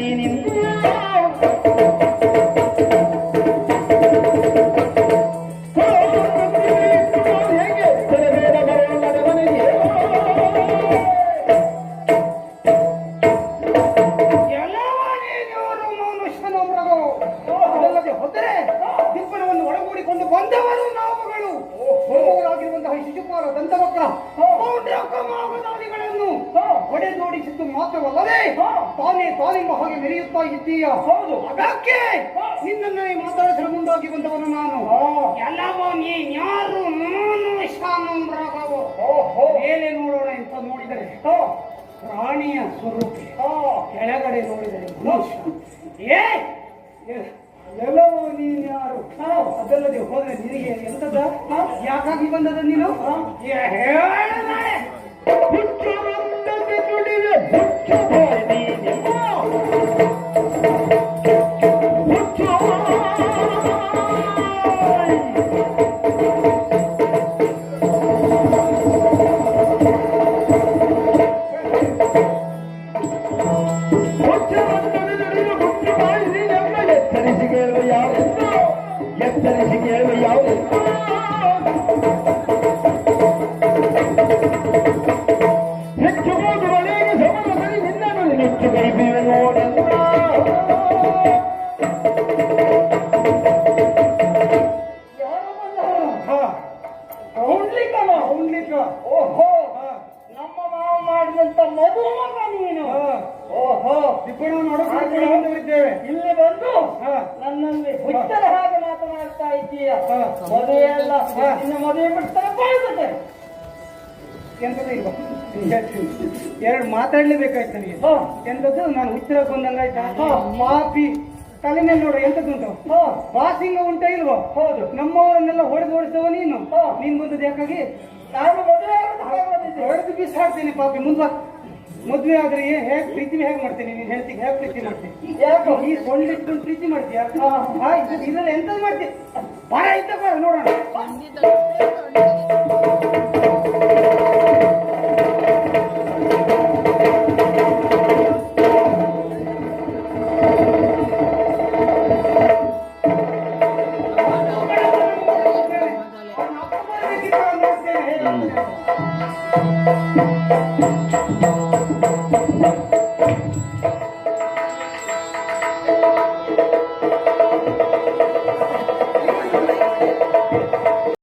ನೀನಿಂದ ಹೊಡೆದೋಡಿಸಿದ್ದು ಮಾತ್ರವಲ್ಲದೆ ತಾನೇ ತಾನೆಂಬ ಹಾಗೆ ಮೆರೆಯುತ್ತಾ ಇದ್ದೀಯ. ಹೌದು, ಅದಕ್ಕೆ ನಿನ್ನನ್ನು ಮಾತಾಡಿಸಲು ಮುಂದಾಗಿ ಬಂದವನು ನಾನು. ಎಲ್ಲವೋ ನೀನ್ಯಾರು? ನಾನು ಶಾನೋಮ್ರಾಗವು. ಮೇಲೆ ನೋಡೋಣ ಅಂತ ನೋಡಿದರೆ ಪ್ರಾಣಿಯ ಸ್ವರೂಪ, ಕೆಳಗಡೆ ನೋಡಿದರೆ ಮನುಷ್ಯ. ಎಲ್ಲವೋ ನೀನ್ಯಾರು? ಅದಲ್ಲದೆ ಹೋದ್ರೆ ನಿನಗೆ ಎಂತದ? ಯಾಕಾಗಿ ಬಂದದ ನೀನು? ಓಹೋ, ನಮ್ಮ ಮಾವ ಮಾಡಿದಂತ ಮದುಮಗ ನೀನು. ಓಹೋ, ನೋಡಿದ್ದೇವೆ. ಇಲ್ಲಿ ಬಂದು ನನ್ನಲ್ಲಿ ಹುಚ್ಚರ ಹಾಗೆ ಮಾತನಾಡ್ತಾ ಇದ್ದೀಯ. ಮದುವೆ ಅಲ್ಲ, ಇನ್ನು ಮದುವೆ ಬಿಡ್ತಾರೆ ಬಾಳ್ತಾರೆ. ಎಂತದ್ದು ಇಲ್ವಾ? ಎರಡು ಮಾತಾಡ್ಲೇಬೇಕಾಯ್ತು ನನಗೆ. ಎಂತದ್ದು ನಾನು ಹುಚ್ಚರ ಬಂದಂಗಾಯ್ತಾ? ಪಾಪಿ ತಲೆ ಮೇಲೆ ನೋಡು ಎಂತದ್ದುಂಟು? ಬಾಸಿಂಗ ಉಂಟ ಇಲ್ವೋ? ಹೌದು, ನಮ್ಮವರನ್ನೆಲ್ಲ ಹೊಡೆದು ಓಡಿಸವ ನೀನು. ನೀನ್ ಬಂದದ್ದು ಯಾಕಾಗಿ? ನಾನು ಮದುವೆ ಹೊಡೆದು ಬಿಸಾಡ್ತೀನಿ ಪಾಪಿ. ಮದ್ವೆ ಆದ್ರೆ ಹೇಗೆ ಪ್ರೀತಿ ಹೇಗೆ ಮಾಡ್ತೀನಿ? ನೀನ್ ಹೇಳ್ತೀನಿ ಹೇಗೆ ಪ್ರೀತಿ ಮಾಡ್ತೀನಿ? ಯಾಕೋ ಈ ಸೊಳ್ಳಿಟ್ಕೊಂಡು ಪ್ರೀತಿ ಮಾಡ್ತೀಯ? ಇದ್ರಲ್ಲಿ ಎಂತದ್ದು ಮಾಡ್ತೀನಿ? ಬರ ಇದ್ದ ಬರ ನೋಡೋಣ.